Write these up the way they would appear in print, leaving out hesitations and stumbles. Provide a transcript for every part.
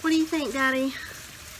What do you think, Daddy?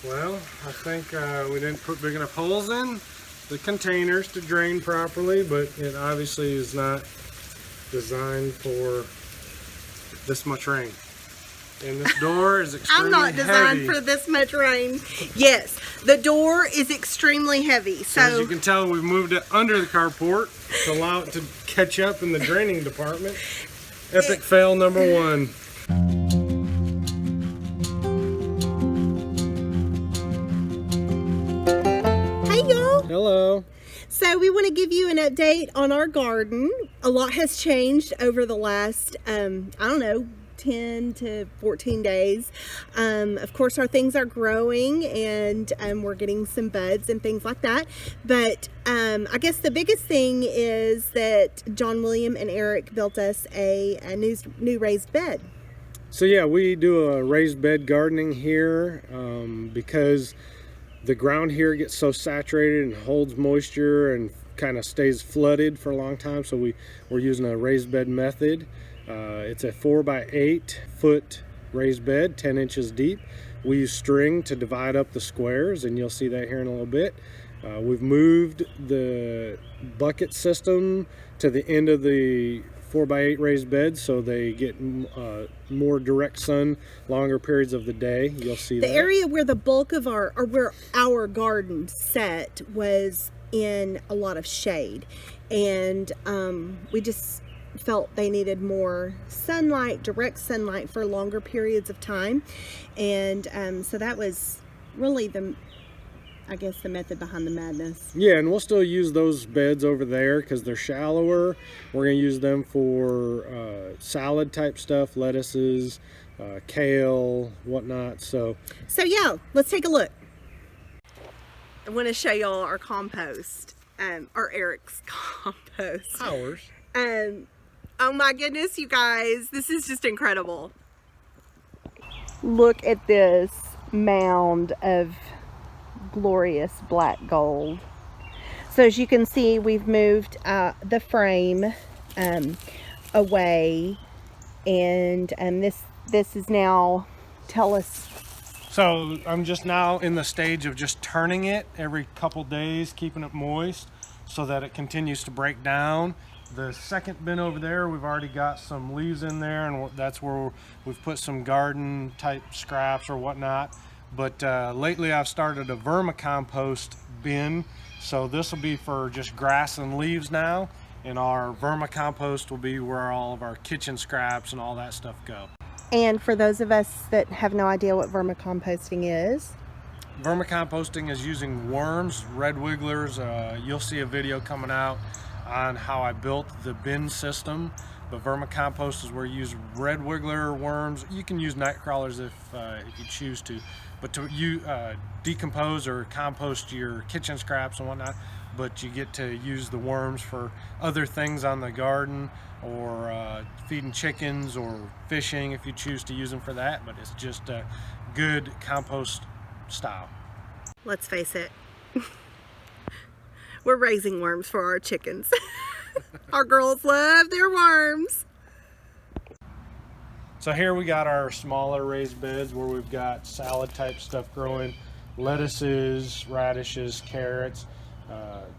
Well, I think we didn't put big enough holes in the containers to drain properly, but it obviously is not designed for this much rain. And this door is extremely heavy. I'm not designed for this much rain. Yes, the door is extremely heavy. So as you can tell, we've moved it under the carport to allow it to catch up in the draining department. Epic fail number one. Hey y'all. Hello. So we want to give you an update on our garden. A lot has changed over the last, I don't know, 10 to 14 days. Of course, our things are growing and we're getting some buds and things like that. But I guess the biggest thing is that John William and Eric built us a new raised bed. So yeah, we do a raised bed gardening here because the ground here gets so saturated and holds moisture and kind of stays flooded for a long time. So we're using a raised bed method. It's a 4 by 8 foot raised bed, 10 inches deep. We use string to divide up the squares, and you'll see that here in a little bit. We've moved the bucket system to the end of the 4 by 8 raised bed so they get more direct sun longer periods of the day. You'll see the area where the bulk of where our garden set was in a lot of shade, and we just felt they needed more sunlight, direct sunlight for longer periods of time. And so that was really I guess the method behind the madness. Yeah, and we'll still use those beds over there because they're shallower. We're going to use them for salad type stuff, lettuces, kale, whatnot. So yeah, let's take a look. I want to show y'all our compost, or Eric's compost. Ours. Oh my goodness, you guys, this is just incredible. Look at this mound of glorious black gold. So as you can see, we've moved the frame away, and this is now, tell us. So I'm just now in the stage of just turning it every couple days, keeping it moist so that it continues to break down. The second bin over there, we've already got some leaves in there, and that's where we've put some garden type scraps or whatnot. But lately I've started a vermicompost bin, so this will be for just grass and leaves now, and our vermicompost will be where all of our kitchen scraps and all that stuff go. And for those of us that have no idea what vermicomposting is, vermicomposting is using worms, red wigglers. You'll see a video coming out on how I built the bin system, but vermicompost is where you use red wiggler worms. You can use night crawlers if you choose to, but to decompose or compost your kitchen scraps and whatnot. But you get to use the worms for other things on the garden, or feeding chickens or fishing if you choose to use them for that. But it's just a good compost style. Let's face it, we're raising worms for our chickens. Our girls love their worms. So here we got our smaller raised beds where we've got salad type stuff growing, lettuces, radishes, carrots.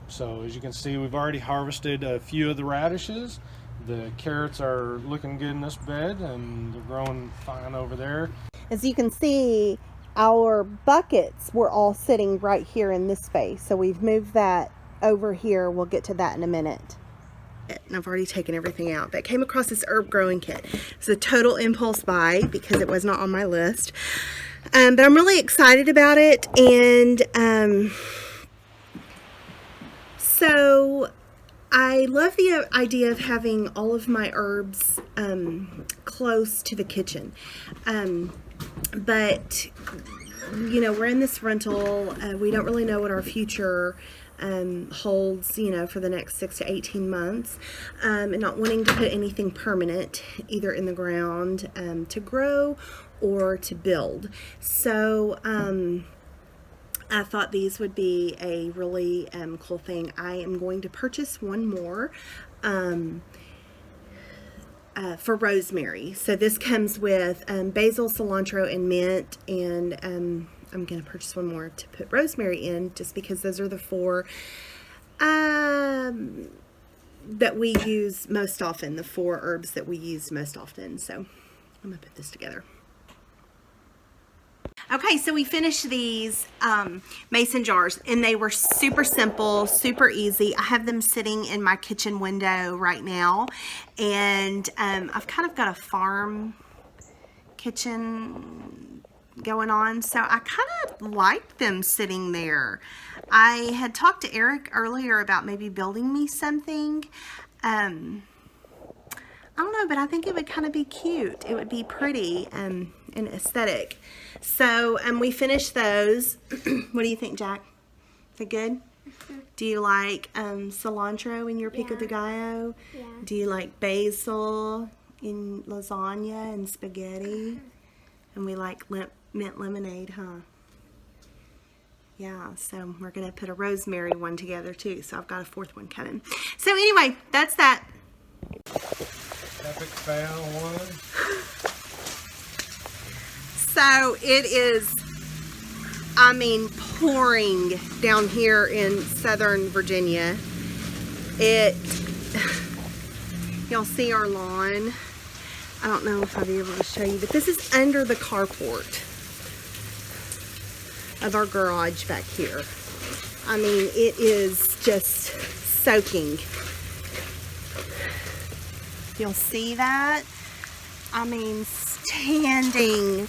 So as you can see, we've already harvested a few of the radishes. The carrots are looking good in this bed, and they're growing fine over there. As you can see, our buckets were all sitting right here in this space, so we've moved that over here. We'll get to that in a minute. And I've already taken everything out, but I came across this herb growing kit. It's a total impulse buy because it was not on my list, but I'm really excited about it. And so I love the idea of having all of my herbs close to the kitchen, but you know, we're in this rental. We don't really know what our future holds, you know, for the next 6 to 18 months, and not wanting to put anything permanent either in the ground to grow or to build. So I thought these would be a really cool thing. I am going to purchase one more. for rosemary. So this comes with basil, cilantro, and mint, and I'm going to purchase one more to put rosemary in, just because those are the 4 that we use most often, the 4 herbs that we use most often. So I'm going to put this together. Okay, so we finished these mason jars, and they were super simple, super easy. I have them sitting in my kitchen window right now, and I've kind of got a farm kitchen going on, so I kind of like them sitting there. I had talked to Eric earlier about maybe building me something. I don't know, but I think it would kind of be cute. It would be pretty and aesthetic. So we finished those. What do you think, Jack? Is it good? Mm-hmm. Do you like cilantro in your pico de gallo? Yeah. Do you like basil in lasagna and spaghetti? And we like mint lemonade, huh? Yeah, so we're going to put a rosemary one together too. So I've got a 4th one coming. So anyway, that's that. Epic fail one. So it is, I mean, pouring down here in Southern Virginia. Y'all see our lawn? I don't know if I'll be able to show you, but this is under the carport of our garage back here. I mean, it is just soaking. You'll see that? I mean, standing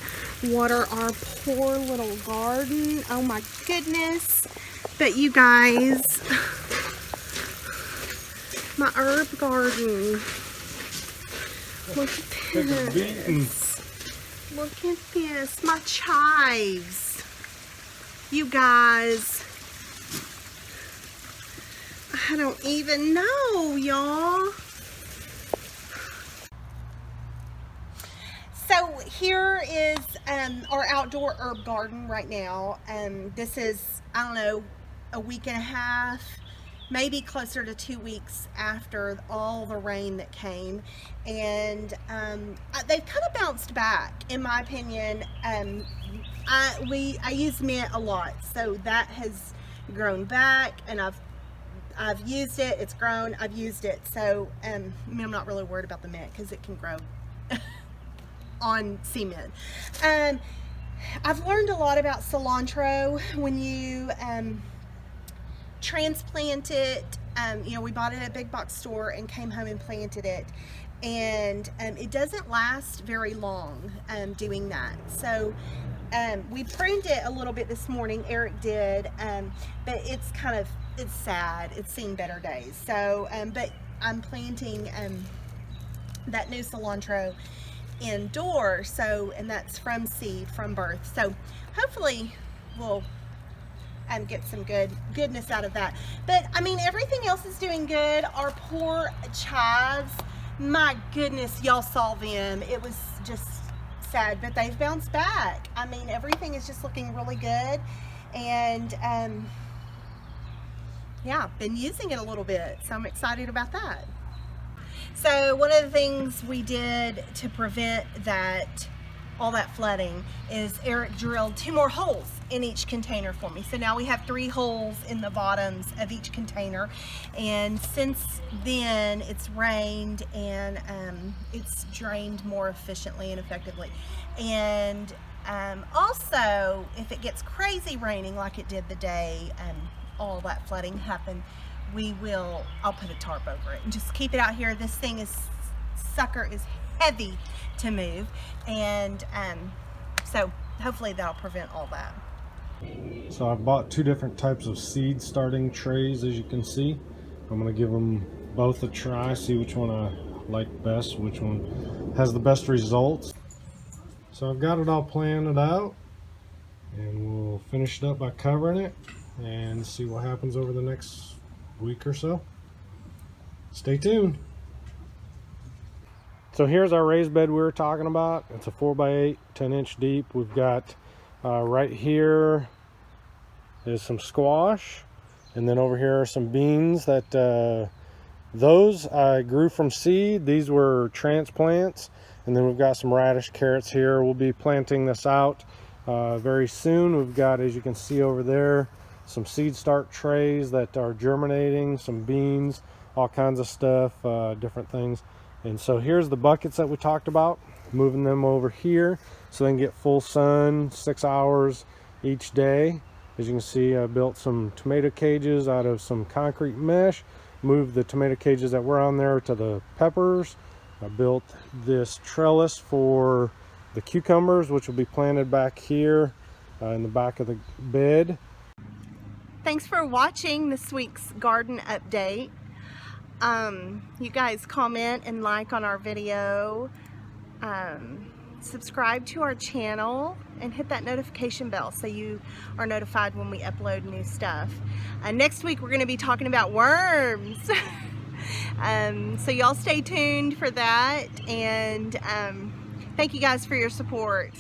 water our poor little garden. Oh my goodness. But you guys, my herb garden. Look at this. Look at this. My chives. You guys, I don't even know, y'all. So here is our outdoor herb garden right now. This is, I don't know, a week and a half, maybe closer to 2 weeks after all the rain that came. And they've kind of bounced back, in my opinion. I use mint a lot, so that has grown back, and I've used it, it's grown, I've used it. So I mean, I'm not really worried about the mint because it can grow on cement. I've learned a lot about cilantro when you transplant it. You know, we bought it at a big box store and came home and planted it, and it doesn't last very long doing that. So we pruned it a little bit this morning, Eric did, but it's sad. It's seen better days. So but I'm planting that new cilantro indoor, so, and that's from seed, from birth. So hopefully we'll get some goodness out of that. But I mean, everything else is doing good. Our poor chives, my goodness, y'all saw them. It was just sad, but they've bounced back. I mean, everything is just looking really good. And yeah, been using it a little bit, so I'm excited about that. So one of the things we did to prevent all that flooding is Eric drilled 2 more holes in each container for me. So now we have 3 holes in the bottoms of each container. And since then it's rained, and it's drained more efficiently and effectively. And also, if it gets crazy raining like it did the day all that flooding happened, I'll put a tarp over it and just keep it out here. This sucker is heavy to move, and so hopefully that'll prevent all that. So I've bought 2 different types of seed starting trays, as you can see. I'm going to give them both a try, see which one I like best, which one has the best results. So I've got it all planned out, and we'll finish it up by covering it and see what happens over the next week or so. Stay tuned. So here's our raised bed we were talking about. It's a 4x8, 10 inch deep. We've got right here is some squash, and then over here are some beans that Those I grew from seed. These were transplants. And then we've got some radish carrots here. We'll be planting this out very soon. We've got, as you can see over there, some seed start trays that are germinating, some beans, all kinds of stuff, different things. And so here's the buckets that we talked about, moving them over here so they can get full sun, 6 hours each day. As you can see, I built some tomato cages out of some concrete mesh, moved the tomato cages that were on there to the peppers. I built this trellis for the cucumbers, which will be planted back here in the back of the bed. Thanks for watching this week's garden update. You guys comment and like on our video, subscribe to our channel, and hit that notification bell so you are notified when we upload new stuff. Next week we're going to be talking about worms. So y'all stay tuned for that, and thank you guys for your support.